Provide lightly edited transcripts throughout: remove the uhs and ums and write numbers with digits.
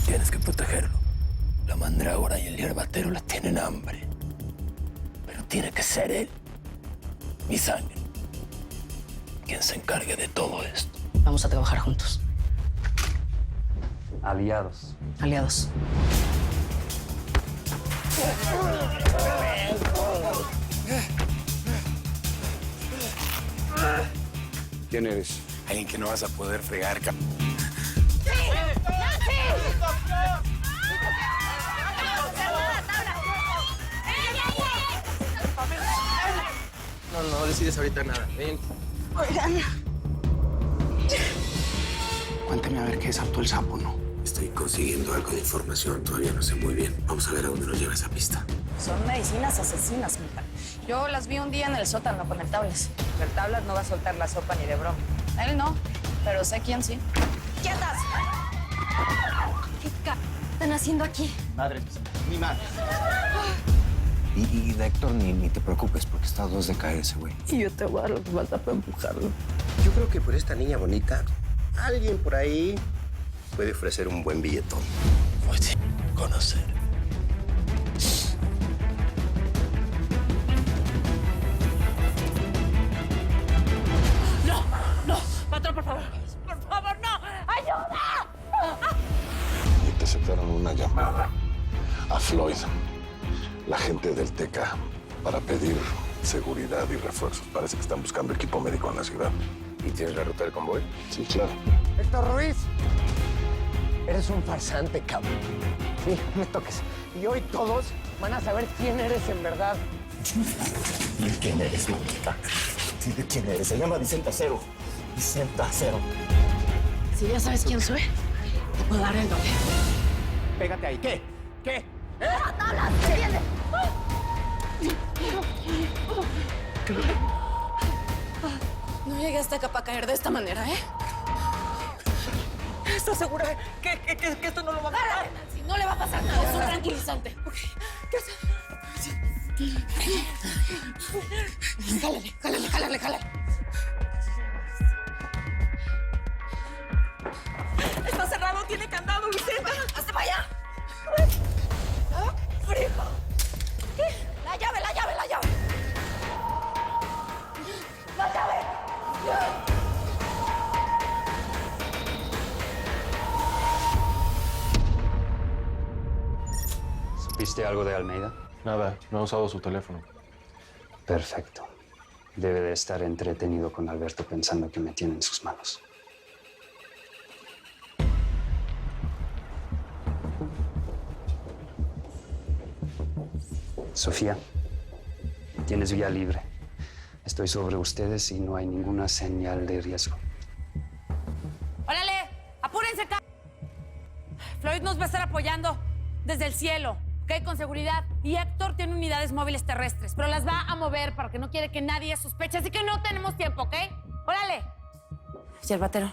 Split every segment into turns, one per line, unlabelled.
Tienes que protegerlo. La mandrágora y el hierbatero la tienen hambre. Pero tiene que ser él, mi sangre, quien se encargue de todo esto.
Vamos a trabajar juntos.
Aliados.
Aliados.
¿Quién eres?
Alguien que no vas a poder fregar,
No decides ahorita nada. Ven.
Oigan.
Cuéntame a ver qué saltó el sapo, ¿no?
Estoy consiguiendo algo de información, todavía no sé muy bien. Vamos a ver a dónde nos lleva esa pista.
Son medicinas asesinas, mija. Yo las vi un día en el sótano con el Tablas. El Tablas no va a soltar la sopa ni de broma. Él no, pero sé quién sí. ¡Quietas!
¿Qué están haciendo aquí?
Madre, mi madre. Y de Héctor ni te preocupes, porque está a 2 de caer ese güey.
Y yo te voy a dar lo que falta para empujarlo.
Yo creo que por esta niña bonita, alguien por ahí puede ofrecer un buen billetón.
Puede conocer.
¡No! ¡Patrón, por favor! ¡Por favor, no! ¡Ayuda!
Interceptaron una llamada a Floyd, la gente del TECA, para pedir seguridad y refuerzos. Parece que están buscando equipo médico en la ciudad.
¿Y tienes la ruta del convoy?
Sí, claro.
Héctor Ruiz, eres un farsante, cabrón. Sí, no me toques. Y hoy todos van a saber quién eres en verdad.
¿Y quién eres, Mónica? Dile quién eres. Se llama Vicente Acero. Vicente Acero.
Si ya sabes quién soy, te puedo dar el doble.
Pégate ahí. ¿Qué? ¿Qué?
¡Tablas! ¡Se viene!
No llegué hasta acá para caer de esta manera, ¿eh? ¿Estás segura que esto no lo va a pasar? Si no le va a pasar nada, es un tranquilizante. ¿Qué haces? Jálale. Está cerrado, tiene candado, Vicenta. ¡Hazte para allá! ¡Frío! ¡La llave! ¡La llave!
¿Supiste algo de Almeida?
Nada, no ha usado su teléfono.
Perfecto. Debe de estar entretenido con Alberto pensando que me tiene en sus manos. Sofía, tienes vía libre. Estoy sobre ustedes y no hay ninguna señal de riesgo.
¡Órale! ¡Apúrense, Floyd nos va a estar apoyando desde el cielo, ¿ok? Con seguridad. Y Héctor tiene unidades móviles terrestres, pero las va a mover porque no quiere que nadie sospeche, así que no tenemos tiempo, ¿ok? ¡Órale! Yerbatero.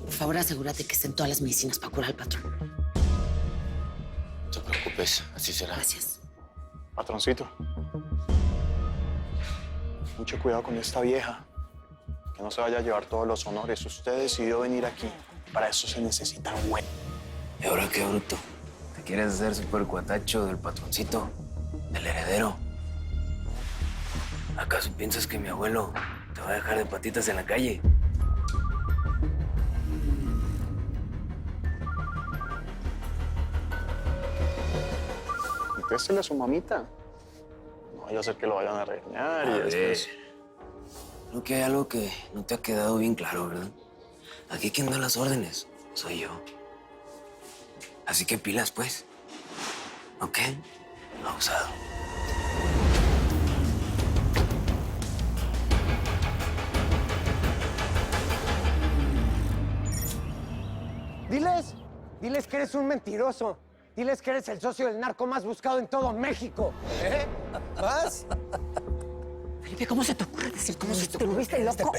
Por favor, asegúrate que estén todas las medicinas para curar al patrón.
No te preocupes, así será.
Gracias.
Patroncito. Mucho cuidado con esta vieja. Que no se vaya a llevar todos los honores. Usted decidió venir aquí. Para eso se necesita un güey.
¿Y ahora qué, bruto? ¿Te quieres hacer súper cuatacho del patroncito? ¿Del heredero? ¿Acaso piensas que mi abuelo te va a dejar de patitas en la calle?
Contéstele a su mamita. No vaya a ser que lo vayan a regañar y después...
Creo que hay algo que no te ha quedado bien claro, ¿verdad? Aquí quien da las órdenes soy yo. Así que pilas, pues. ¿Ok? Abusado.
Diles que eres un mentiroso. Diles que eres el socio del narco más buscado en todo México. ¿Eh? ¿Vas?
Felipe, ¿cómo se te ocurre decir todo esto? ¿Te lo viste loco?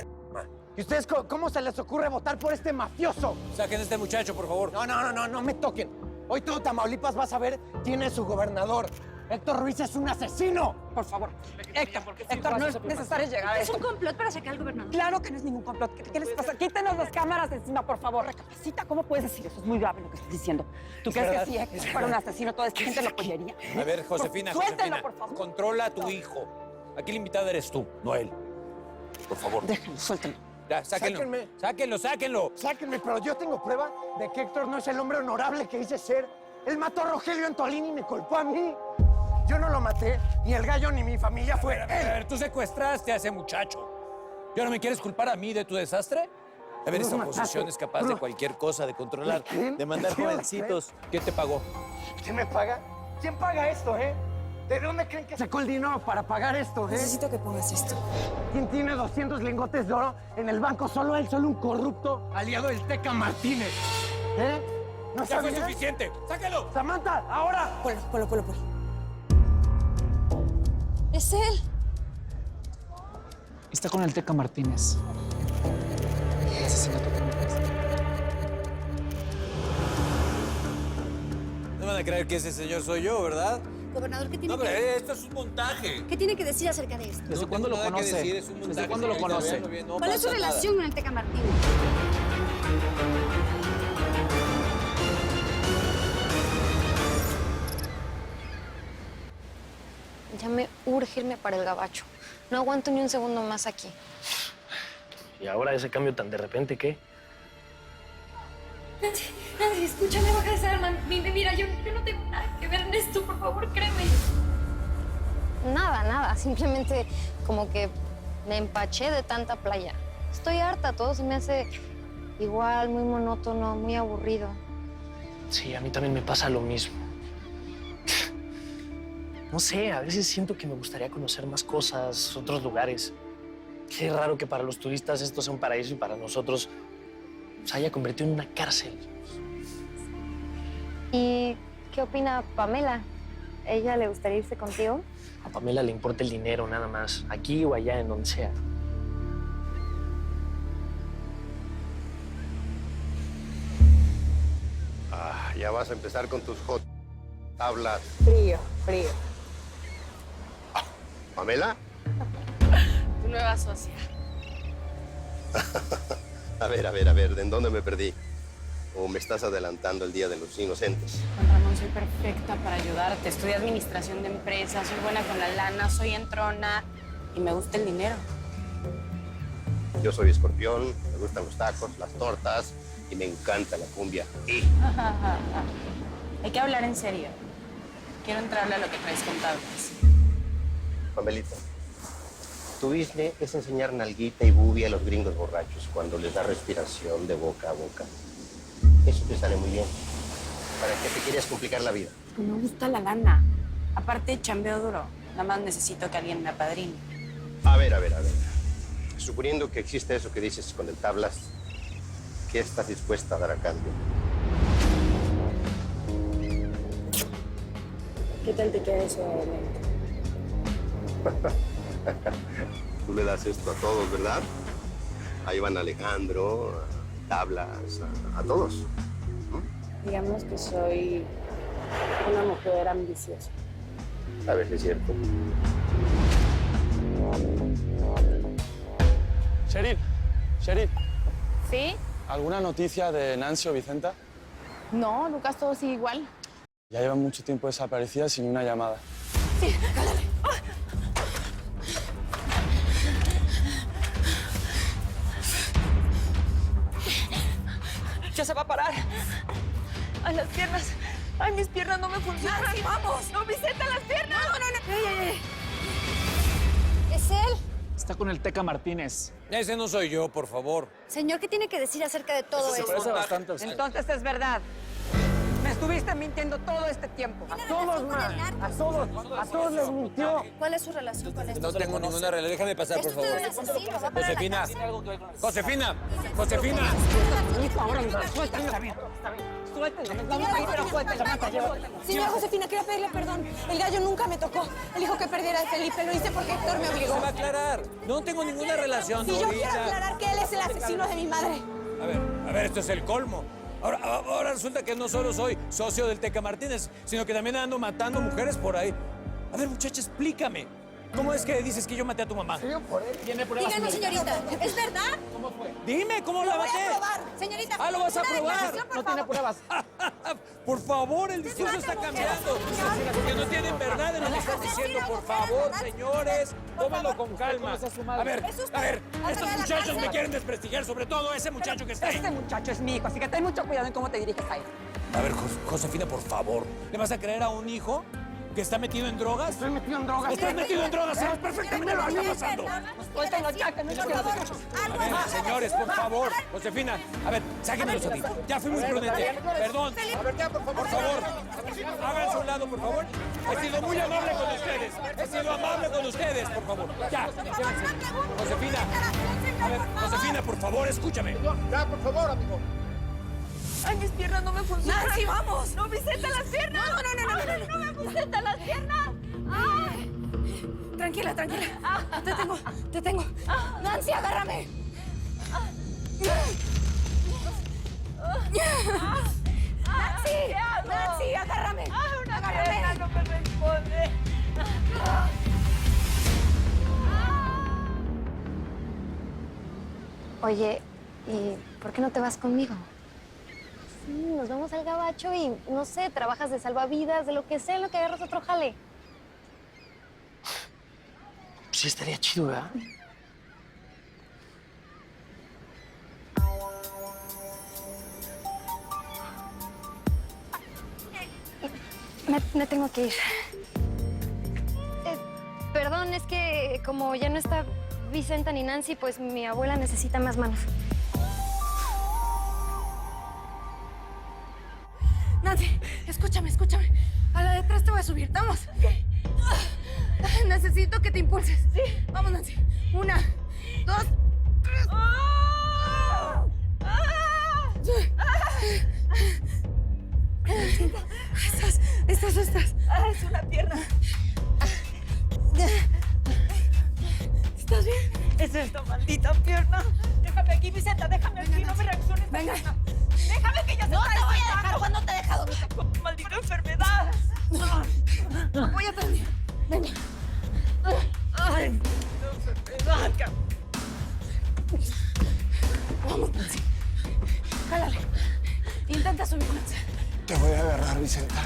¿Y ustedes cómo se les ocurre votar por este mafioso?
Saquen a este muchacho, por favor.
No me toquen. Hoy todo Tamaulipas va a saber quién es su gobernador. Héctor Ruiz es un asesino.
Por favor. Héctor, no es necesario llegar a
¿Es
esto.
un complot para sacar al gobernador?
Claro que no es ningún complot. ¿Qué les pasa? Quítenos las cámaras de encima, por favor. Recapacita. ¿Cómo puedes decir eso? Es muy grave lo que estás diciendo. ¿Tú crees que si Héctor fuera un asesino, toda esta gente lo apoyaría?
A ver, Josefina,
Suéltenlo,
Josefina,
por favor.
controla a tu hijo. Aquí la invitada eres tú, no él. Por favor.
Déjenlo, suéltenlo.
Ya, sáquenlo.
Sáquenme.
Sáquenlo, sáquenlo.
Sáquenme, pero yo tengo prueba de que Héctor no es el hombre honorable que dice ser. Él mató a Rogelio Antolín y me culpó a mí. Yo no lo maté, ni el gallo ni mi familia fue
A
él.
ver, tú secuestraste a ese muchacho. ¿Y ahora me quieres culpar a mí de tu desastre? A ver, esta oposición es capaz de cualquier cosa, de controlar,
¿Quién?
de mandar
¿Quién?
jovencitos. ¿Quién te pagó?
¿Quién me paga? ¿Quién paga esto, ¿De dónde creen que sacó el dinero para pagar esto,
Necesito que pongas esto.
¿Quién tiene 200 lingotes de oro en el banco? Solo él, solo un corrupto aliado del Teca Martínez. ¿No
¡Ya fue
sabías?
suficiente! ¡Sáquelo!
¡Samantha, ahora!
Ponlo.
Es él.
Está con el Teca Martínez. El asesinato que me pasa.
No van a creer que ese señor soy yo, ¿verdad?
Gobernador, ¿qué tiene
No, pero esto es un montaje.
¿Qué tiene que decir acerca de esto?
¿Desde
No
cuándo
tengo
lo
nada que
conoce?
decir, es un montaje.
¿Desde cuándo lo
Señorita,
conoce?
véanlo bien, no
¿Cuál es su
pasa nada.
relación con el Teca Martínez? Ya me urge irme para el gabacho. No aguanto ni un segundo más aquí.
¿Y ahora ese cambio tan de repente qué?
Nancy, escúchame, baja esa arma. Mira, yo no tengo nada que ver en esto, por favor, créeme. Nada. Simplemente como que me empaché de tanta playa. Estoy harta, todo se me hace igual, muy monótono, muy aburrido.
Sí, a mí también me pasa lo mismo. No sé, a veces siento que me gustaría conocer más cosas, otros lugares. Qué raro que para los turistas esto sea un paraíso y para nosotros se haya convertido en una cárcel.
¿Y qué opina Pamela? ¿Ella le gustaría irse contigo?
A Pamela le importa el dinero nada más, aquí o allá, en donde sea.
Ya vas a empezar con tus tablas.
Frío.
¿Pamela?
Tu nueva socia.
A ver, ¿de en dónde me perdí? ¿O me estás adelantando el Día de los Inocentes?
Juan Ramón, soy perfecta para ayudarte. Estudié administración de empresas, soy buena con la lana, soy entrona y me gusta el dinero.
Yo soy escorpión, me gustan los tacos, las tortas y me encanta la cumbia. Y
Hay que hablar en serio. Quiero entrarle a lo que traes con tablas.
Pamelita, tu business es enseñar nalguita y bubi a los gringos borrachos cuando les da respiración de boca a boca. Eso te sale muy bien. ¿Para qué te querías complicar la vida?
Me gusta la lana. Aparte, chambeo duro. Nada más necesito que alguien me apadrine.
A ver. Suponiendo que existe eso que dices con el tablas, ¿qué estás dispuesta a dar a cambio?
¿Qué tal te queda eso de
Tú le das esto a todos, ¿verdad? Ahí van Alejandro, tablas, a todos.
Digamos que soy una mujer ambiciosa.
A ver si es cierto.
Cheryl,
¿Sí?
¿alguna noticia de Nancy o Vicenta?
No, Lucas, todo sigue igual.
Ya llevan mucho tiempo desaparecidas sin una llamada.
Sí, cállate.
Ya se va a parar. Ay, las piernas. Ay, mis piernas no me funcionan.
Nancy, vamos.
No, Vicenta, las piernas.
No. Ey. ¿Es él?
Está con el Teca Martínez.
Ese no soy yo, por favor.
Señor, ¿qué tiene que decir acerca de todo
Se
esto?
parece bastante.
Entonces es verdad. Me estuviste mintiendo todo este tiempo.
¿Tiene relación con el narco?
A todos les mintió.
¿Cuál es su relación con esto?
No tengo ninguna relación. Déjame pasar, por
Es usted un
favor.
asesino, va para la
Josefina.
cárcel.
Josefina.
Ahora, suéltame. Está bien. Suéltame. Vamos a ir, pero suéltame.
Señora Josefina, quiero pedirle perdón. El gallo nunca me tocó. El hijo que perdiera de Felipe lo hice porque Héctor me obligó.
Se va a aclarar. No tengo ninguna relación,
Si yo quiero
Dorita.
aclarar que él es el asesino de mi madre.
A ver, esto es el colmo.
Ahora resulta que no solo soy socio del Teca Martínez, sino que también ando matando mujeres por ahí. A ver, muchacha, explícame. ¿Cómo es que dices que yo maté a tu mamá?
Tiene pruebas. Díganos, señorita, ¿es verdad?
¿Cómo fue? Dime, ¿cómo la maté?
Lo voy a probar, señorita.
Ah, ¿lo vas a
una
probar?
declaración, por
No tiene
favor.
pruebas.
Por favor, el discurso está cambiando. Porque no tienen verdad en lo que están diciendo. Por favor, señores, tómenlo con calma. A ver, estos muchachos me quieren desprestigiar, sobre todo ese muchacho que está ahí.
Este muchacho es mi hijo, así que ten mucho cuidado en cómo te diriges a él.
A ver, Josefina, por favor, ¿le vas a creer a un hijo que está metido en drogas?
Estoy metido en drogas.
¿Estás metido en drogas? ¿Sabes perfectamente lo que está pasando?
Suelten los chacos, no
A ver, señores, por favor. Josefina, a ver, sáquenmelos a ti. Ya fui muy prudente. Perdón.
A ver, ya, por favor.
Por favor, háganse a un lado, por favor. He sido muy amable con ustedes. He sido amable con ustedes, por favor. Ya, quédense. Josefina. A ver, Josefina, por favor, escúchame.
Ya, por favor, amigo.
Ay, mis piernas no me funcionan.
Nancy, vamos.
No me sentan las piernas. No me sentan las piernas. Ay.
Tranquila. Te tengo. Nancy, agárrame. Nancy, agárrame. Agárrame.
No me responde.
Oye, ¿y por qué no te vas conmigo? Sí, nos vamos al gabacho y, no sé, trabajas de salvavidas, de lo que sea, en lo que agarras otro jale.
Sí, estaría chido, ¿verdad?
Me tengo que ir. Perdón, es que como ya no está Vicenta ni Nancy, pues mi abuela necesita más manos.
Nancy, escúchame. A la de 3 te voy a subir, ¿vamos? Necesito que te impulses. Sí. Vamos, Nancy. 1, 2, 3. Estás.
Es una pierna.
¿Estás bien?
Es esta maldita pierna. Déjame aquí, Vicenta, déjame aquí. No me reacciones.
Venga.
Déjame que ya se
No
está
te voy a
desmayando.
dejar cuando te he dejado.
Maldita enfermedad.
Voy a también. Venga.
Ay, enfermedad.
Vamos, Nancy. Jálale. Intenta subir, Nancy.
Te voy a agarrar, Vicenta.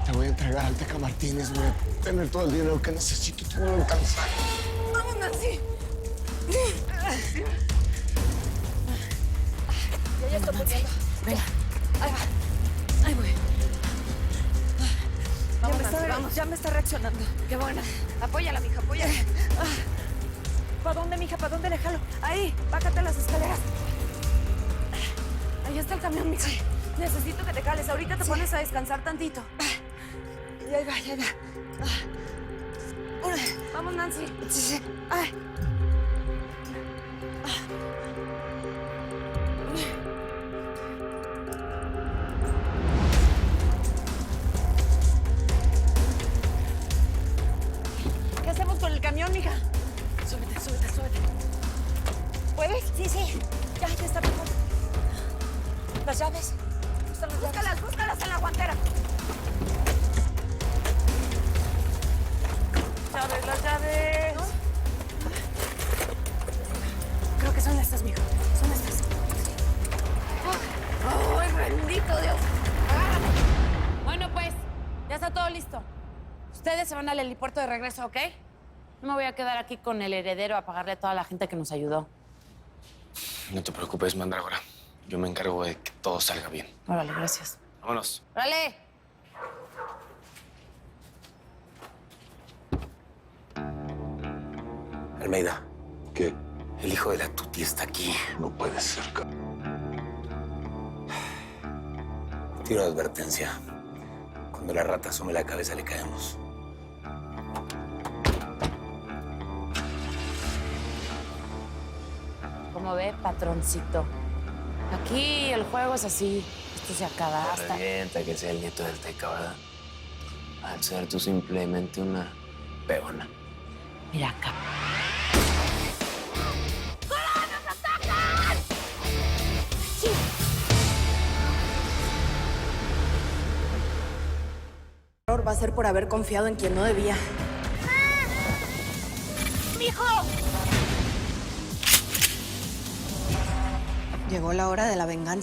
Te voy a entregar al Teca Martínez. Voy a tener todo el dinero que necesito. Tú no me alcanzas.
Vamos, Nancy.
Yo ya estoy poniendo.
Venga. Ahí va. Ahí voy. Vamos.
Ya me está reaccionando.
Qué buena. Apóyala, mija, apóyala.
¿Para dónde, mija? ¿Para dónde le jalo? Ahí, bájate las escaleras.
Ahí está el camión, mija.
Necesito que te cales. Ahorita te pones a descansar tantito.
Ya va.
Vamos, Nancy.
Sí.
Ay. ¿Qué hacemos con el camión, mija?
Súbete.
¿Puedes? Sí. Ya está mejor. ¿Las llaves? Búscalas en la guantera. Las llaves.
Creo que son estas, mija. Son estas. ¡Ay, bendito Dios! Agárrame.
Bueno, pues, ya está todo listo. Ustedes se van al helipuerto de regreso, ¿ok? No me voy a quedar aquí con el heredero a pagarle a toda la gente que nos ayudó.
No te preocupes, Mandrágora. Yo me encargo de que todo salga bien.
Órale, gracias.
Vámonos.
¡Órale!
Almeida,
¿Qué?
el hijo de la Tuti está aquí.
No puede ser,
Tiro de advertencia. Cuando la rata asome la cabeza, le caemos.
Como ve, patroncito. Aquí el juego es así. Esto se acaba hasta...
Revienta que sea el nieto del Teca, ¿verdad? Al ser tú simplemente una peona.
Mira acá.
error va a ser por haber confiado en quien no debía.
¡Mijo!
Llegó la hora de la venganza.